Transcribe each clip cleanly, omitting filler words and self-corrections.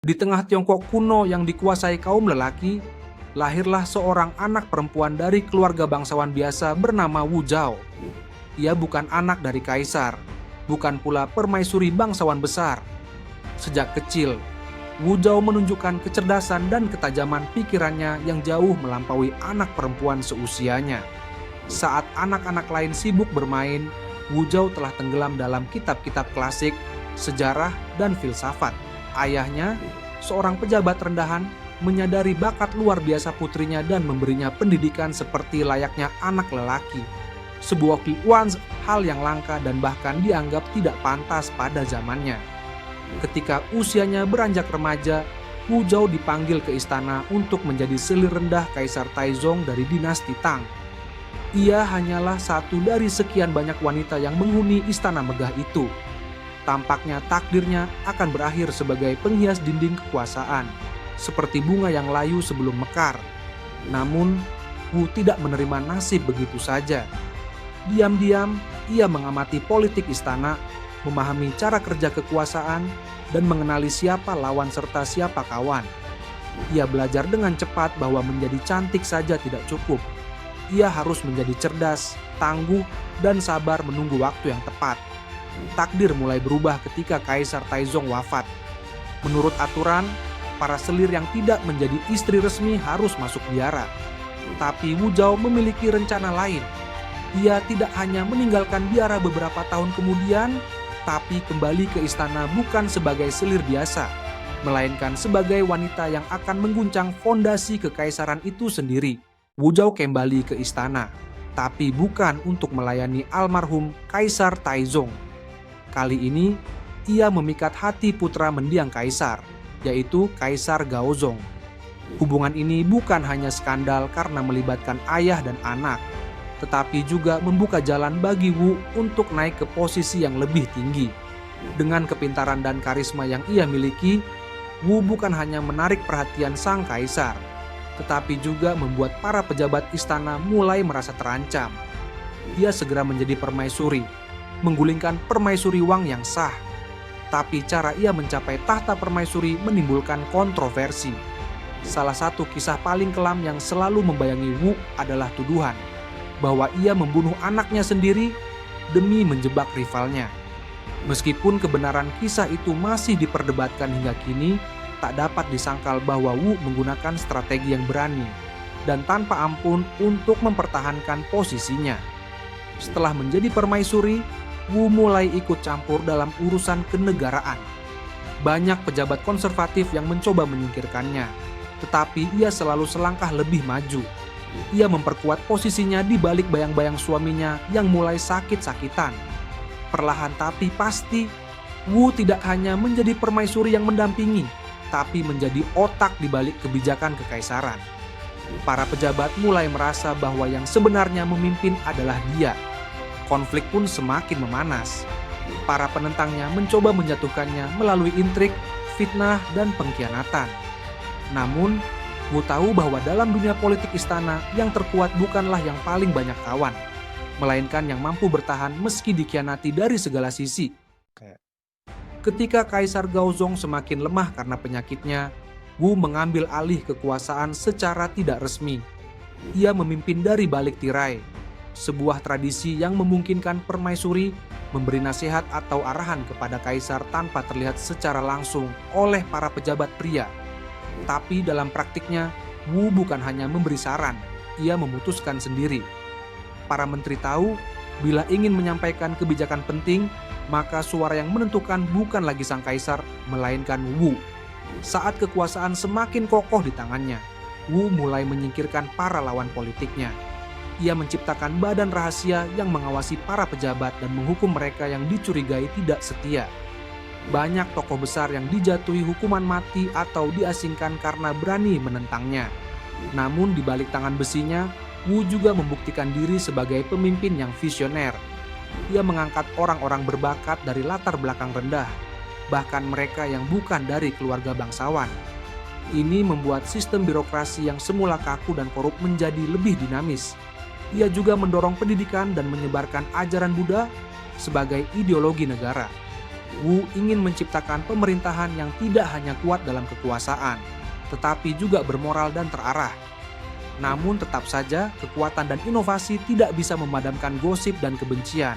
Di tengah Tiongkok kuno yang dikuasai kaum lelaki, lahirlah seorang anak perempuan dari keluarga bangsawan biasa bernama Wu Zhao. Ia bukan anak dari kaisar, bukan pula permaisuri bangsawan besar. Sejak kecil, Wu Zhao menunjukkan kecerdasan dan ketajaman pikirannya yang jauh melampaui anak perempuan seusianya. Saat anak-anak lain sibuk bermain, Wu Zhao telah tenggelam dalam kitab-kitab klasik, sejarah, dan filsafat. Ayahnya, seorang pejabat rendahan, menyadari bakat luar biasa putrinya dan memberinya pendidikan seperti layaknya anak lelaki. Sebuah hal yang langka dan bahkan dianggap tidak pantas pada zamannya. Ketika usianya beranjak remaja, Wu Zhao dipanggil ke istana untuk menjadi selir rendah Kaisar Taizong dari dinasti Tang. Ia hanyalah satu dari sekian banyak wanita yang menghuni istana megah itu. Tampaknya takdirnya akan berakhir sebagai penghias dinding kekuasaan, seperti bunga yang layu sebelum mekar. Namun, Wu tidak menerima nasib begitu saja. Diam-diam, ia mengamati politik istana, memahami cara kerja kekuasaan, dan mengenali siapa lawan serta siapa kawan. Ia belajar dengan cepat bahwa menjadi cantik saja tidak cukup. Ia harus menjadi cerdas, tangguh, dan sabar menunggu waktu yang tepat. Takdir mulai berubah ketika Kaisar Taizong wafat. Menurut aturan, para selir yang tidak menjadi istri resmi harus masuk biara. Tapi Wu Zhao memiliki rencana lain. Ia tidak hanya meninggalkan biara beberapa tahun kemudian, tapi kembali ke istana bukan sebagai selir biasa, melainkan sebagai wanita yang akan mengguncang fondasi kekaisaran itu sendiri. Wu Zhao kembali ke istana, tapi bukan untuk melayani almarhum Kaisar Taizong. Kali ini, ia memikat hati putra mendiang kaisar, yaitu Kaisar Gaozong. Hubungan ini bukan hanya skandal karena melibatkan ayah dan anak, tetapi juga membuka jalan bagi Wu untuk naik ke posisi yang lebih tinggi. Dengan kepintaran dan karisma yang ia miliki, Wu bukan hanya menarik perhatian sang kaisar, tetapi juga membuat para pejabat istana mulai merasa terancam. Ia segera menjadi permaisuri, menggulingkan permaisuri Wang yang sah. Tapi cara ia mencapai tahta permaisuri menimbulkan kontroversi. Salah satu kisah paling kelam yang selalu membayangi Wu adalah tuduhan bahwa ia membunuh anaknya sendiri demi menjebak rivalnya. Meskipun kebenaran kisah itu masih diperdebatkan hingga kini, tak dapat disangkal bahwa Wu menggunakan strategi yang berani dan tanpa ampun untuk mempertahankan posisinya. Setelah menjadi permaisuri, Wu mulai ikut campur dalam urusan kenegaraan. Banyak pejabat konservatif yang mencoba menyingkirkannya, tetapi ia selalu selangkah lebih maju. Ia memperkuat posisinya di balik bayang-bayang suaminya yang mulai sakit-sakitan. Perlahan tapi pasti, Wu tidak hanya menjadi permaisuri yang mendampingi, tapi menjadi otak di balik kebijakan kekaisaran. Para pejabat mulai merasa bahwa yang sebenarnya memimpin adalah dia. Konflik pun semakin memanas. Para penentangnya mencoba menjatuhkannya melalui intrik, fitnah, dan pengkhianatan. Namun, Wu tahu bahwa dalam dunia politik istana, yang terkuat bukanlah yang paling banyak kawan, melainkan yang mampu bertahan meski dikhianati dari segala sisi. Ketika Kaisar Gaozong semakin lemah karena penyakitnya, Wu mengambil alih kekuasaan secara tidak resmi. Ia memimpin dari balik tirai, sebuah tradisi yang memungkinkan permaisuri memberi nasihat atau arahan kepada kaisar tanpa terlihat secara langsung oleh para pejabat pria. Tapi dalam praktiknya, Wu bukan hanya memberi saran, ia memutuskan sendiri. Para menteri tahu, bila ingin menyampaikan kebijakan penting, maka suara yang menentukan bukan lagi sang kaisar, melainkan Wu. Saat kekuasaan semakin kokoh di tangannya, Wu mulai menyingkirkan para lawan politiknya. Ia menciptakan badan rahasia yang mengawasi para pejabat dan menghukum mereka yang dicurigai tidak setia. Banyak tokoh besar yang dijatuhi hukuman mati atau diasingkan karena berani menentangnya. Namun di balik tangan besinya, Wu juga membuktikan diri sebagai pemimpin yang visioner. Ia mengangkat orang-orang berbakat dari latar belakang rendah, bahkan mereka yang bukan dari keluarga bangsawan. Ini membuat sistem birokrasi yang semula kaku dan korup menjadi lebih dinamis. Ia juga mendorong pendidikan dan menyebarkan ajaran Buddha sebagai ideologi negara. Wu ingin menciptakan pemerintahan yang tidak hanya kuat dalam kekuasaan, tetapi juga bermoral dan terarah. Namun tetap saja kekuatan dan inovasi tidak bisa memadamkan gosip dan kebencian.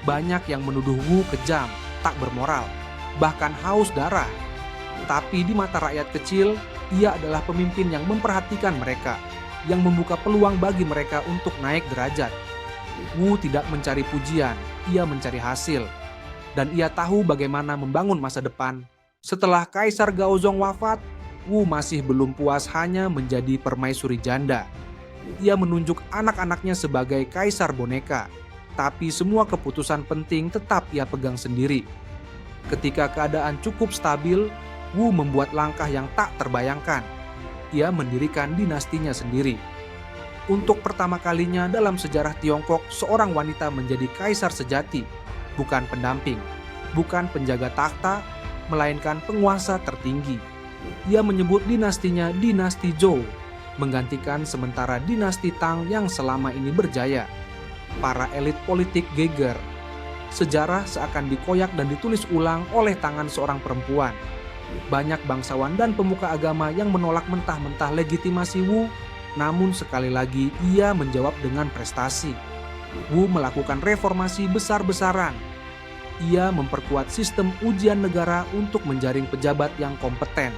Banyak yang menuduh Wu kejam, tak bermoral, bahkan haus darah. Tapi di mata rakyat kecil, ia adalah pemimpin yang memperhatikan mereka, yang membuka peluang bagi mereka untuk naik derajat. Wu tidak mencari pujian, ia mencari hasil. Dan ia tahu bagaimana membangun masa depan. Setelah Kaisar Gaozong wafat, Wu masih belum puas hanya menjadi permaisuri janda. Ia menunjuk anak-anaknya sebagai kaisar boneka, tapi semua keputusan penting tetap ia pegang sendiri. Ketika keadaan cukup stabil, Wu membuat langkah yang tak terbayangkan. Ia mendirikan dinastinya sendiri. Untuk pertama kalinya dalam sejarah Tiongkok, seorang wanita menjadi kaisar sejati, bukan pendamping, bukan penjaga takhta, melainkan penguasa tertinggi. Ia menyebut dinastinya dinasti Zhou, menggantikan sementara dinasti Tang yang selama ini berjaya. Para elit politik geger. Sejarah seakan dikoyak dan ditulis ulang oleh tangan seorang perempuan. Banyak bangsawan dan pemuka agama yang menolak mentah-mentah legitimasi Wu, namun sekali lagi ia menjawab dengan prestasi. Wu melakukan reformasi besar-besaran. Ia memperkuat sistem ujian negara untuk menjaring pejabat yang kompeten.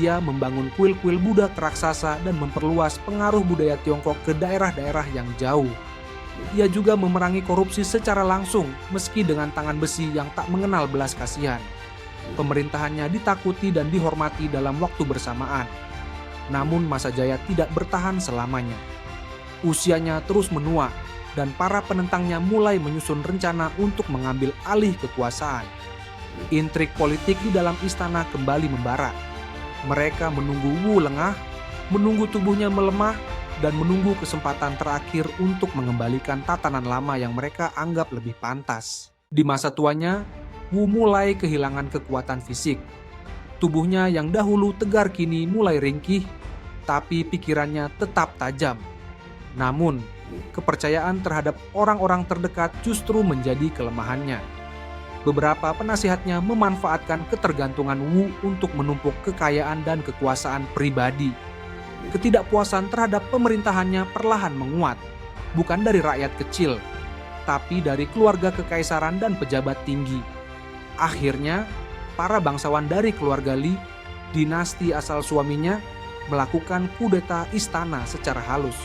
Ia membangun kuil-kuil Buddha teraksasa dan memperluas pengaruh budaya Tiongkok ke daerah-daerah yang jauh. Ia juga memerangi korupsi secara langsung, meski dengan tangan besi yang tak mengenal belas kasihan. Pemerintahannya ditakuti dan dihormati dalam waktu bersamaan. Namun masa jaya tidak bertahan selamanya. Usianya terus menua, dan para penentangnya mulai menyusun rencana untuk mengambil alih kekuasaan. Intrik politik di dalam istana kembali membara. Mereka menunggu Wu lengah, menunggu tubuhnya melemah, dan menunggu kesempatan terakhir untuk mengembalikan tatanan lama yang mereka anggap lebih pantas. Di masa tuanya, Wu mulai kehilangan kekuatan fisik. Tubuhnya yang dahulu tegar kini mulai ringkih, tapi pikirannya tetap tajam. Namun, kepercayaan terhadap orang-orang terdekat justru menjadi kelemahannya. Beberapa penasihatnya memanfaatkan ketergantungan Wu untuk menumpuk kekayaan dan kekuasaan pribadi. Ketidakpuasan terhadap pemerintahannya perlahan menguat, bukan dari rakyat kecil, tapi dari keluarga kekaisaran dan pejabat tinggi. Akhirnya, para bangsawan dari keluarga Li, dinasti asal suaminya, melakukan kudeta istana secara halus.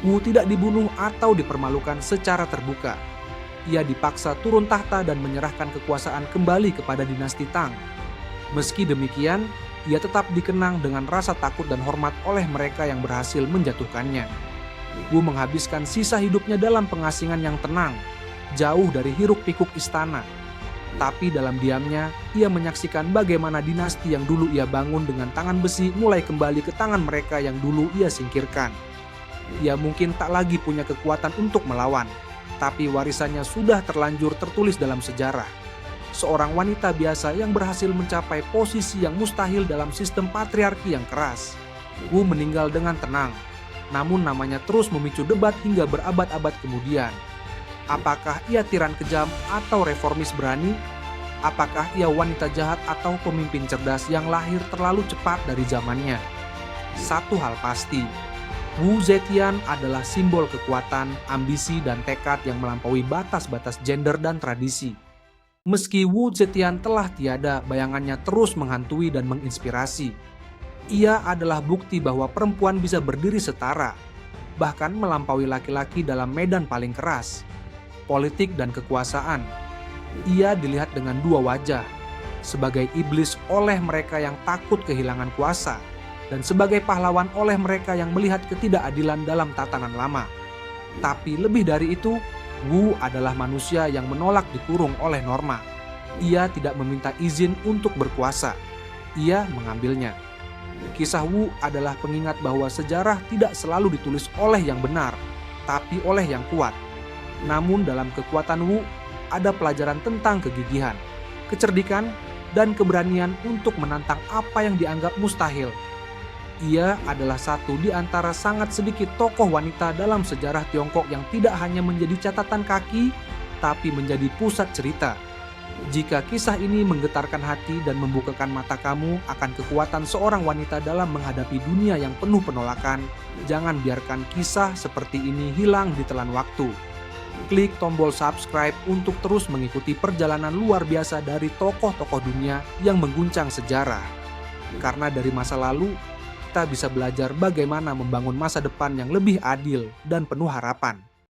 Wu tidak dibunuh atau dipermalukan secara terbuka. Ia dipaksa turun tahta dan menyerahkan kekuasaan kembali kepada dinasti Tang. Meski demikian, ia tetap dikenang dengan rasa takut dan hormat oleh mereka yang berhasil menjatuhkannya. Wu menghabiskan sisa hidupnya dalam pengasingan yang tenang, jauh dari hiruk-pikuk istana. Tapi dalam diamnya, ia menyaksikan bagaimana dinasti yang dulu ia bangun dengan tangan besi mulai kembali ke tangan mereka yang dulu ia singkirkan. Ia mungkin tak lagi punya kekuatan untuk melawan, tapi warisannya sudah terlanjur tertulis dalam sejarah. Seorang wanita biasa yang berhasil mencapai posisi yang mustahil dalam sistem patriarki yang keras. Wu meninggal dengan tenang, namun namanya terus memicu debat hingga berabad-abad kemudian. Apakah ia tiran kejam atau reformis berani? Apakah ia wanita jahat atau pemimpin cerdas yang lahir terlalu cepat dari zamannya? Satu hal pasti, Wu Zetian adalah simbol kekuatan, ambisi, dan tekad yang melampaui batas-batas gender dan tradisi. Meski Wu Zetian telah tiada, bayangannya terus menghantui dan menginspirasi. Ia adalah bukti bahwa perempuan bisa berdiri setara, bahkan melampaui laki-laki dalam medan paling keras, politik dan kekuasaan. Ia dilihat dengan dua wajah, sebagai iblis oleh mereka yang takut kehilangan kuasa, dan sebagai pahlawan oleh mereka yang melihat ketidakadilan dalam tatanan lama. Tapi lebih dari itu, Wu adalah manusia yang menolak dikurung oleh norma. Ia tidak meminta izin untuk berkuasa, ia mengambilnya. Kisah Wu adalah pengingat bahwa sejarah tidak selalu ditulis oleh yang benar, tapi oleh yang kuat. Namun dalam kekuatan Wu, ada pelajaran tentang kegigihan, kecerdikan, dan keberanian untuk menantang apa yang dianggap mustahil. Ia adalah satu di antara sangat sedikit tokoh wanita dalam sejarah Tiongkok yang tidak hanya menjadi catatan kaki, tapi menjadi pusat cerita. Jika kisah ini menggetarkan hati dan membukakan mata kamu akan kekuatan seorang wanita dalam menghadapi dunia yang penuh penolakan, jangan biarkan kisah seperti ini hilang di telan waktu. Klik tombol subscribe untuk terus mengikuti perjalanan luar biasa dari tokoh-tokoh dunia yang mengguncang sejarah. Karena dari masa lalu, kita bisa belajar bagaimana membangun masa depan yang lebih adil dan penuh harapan.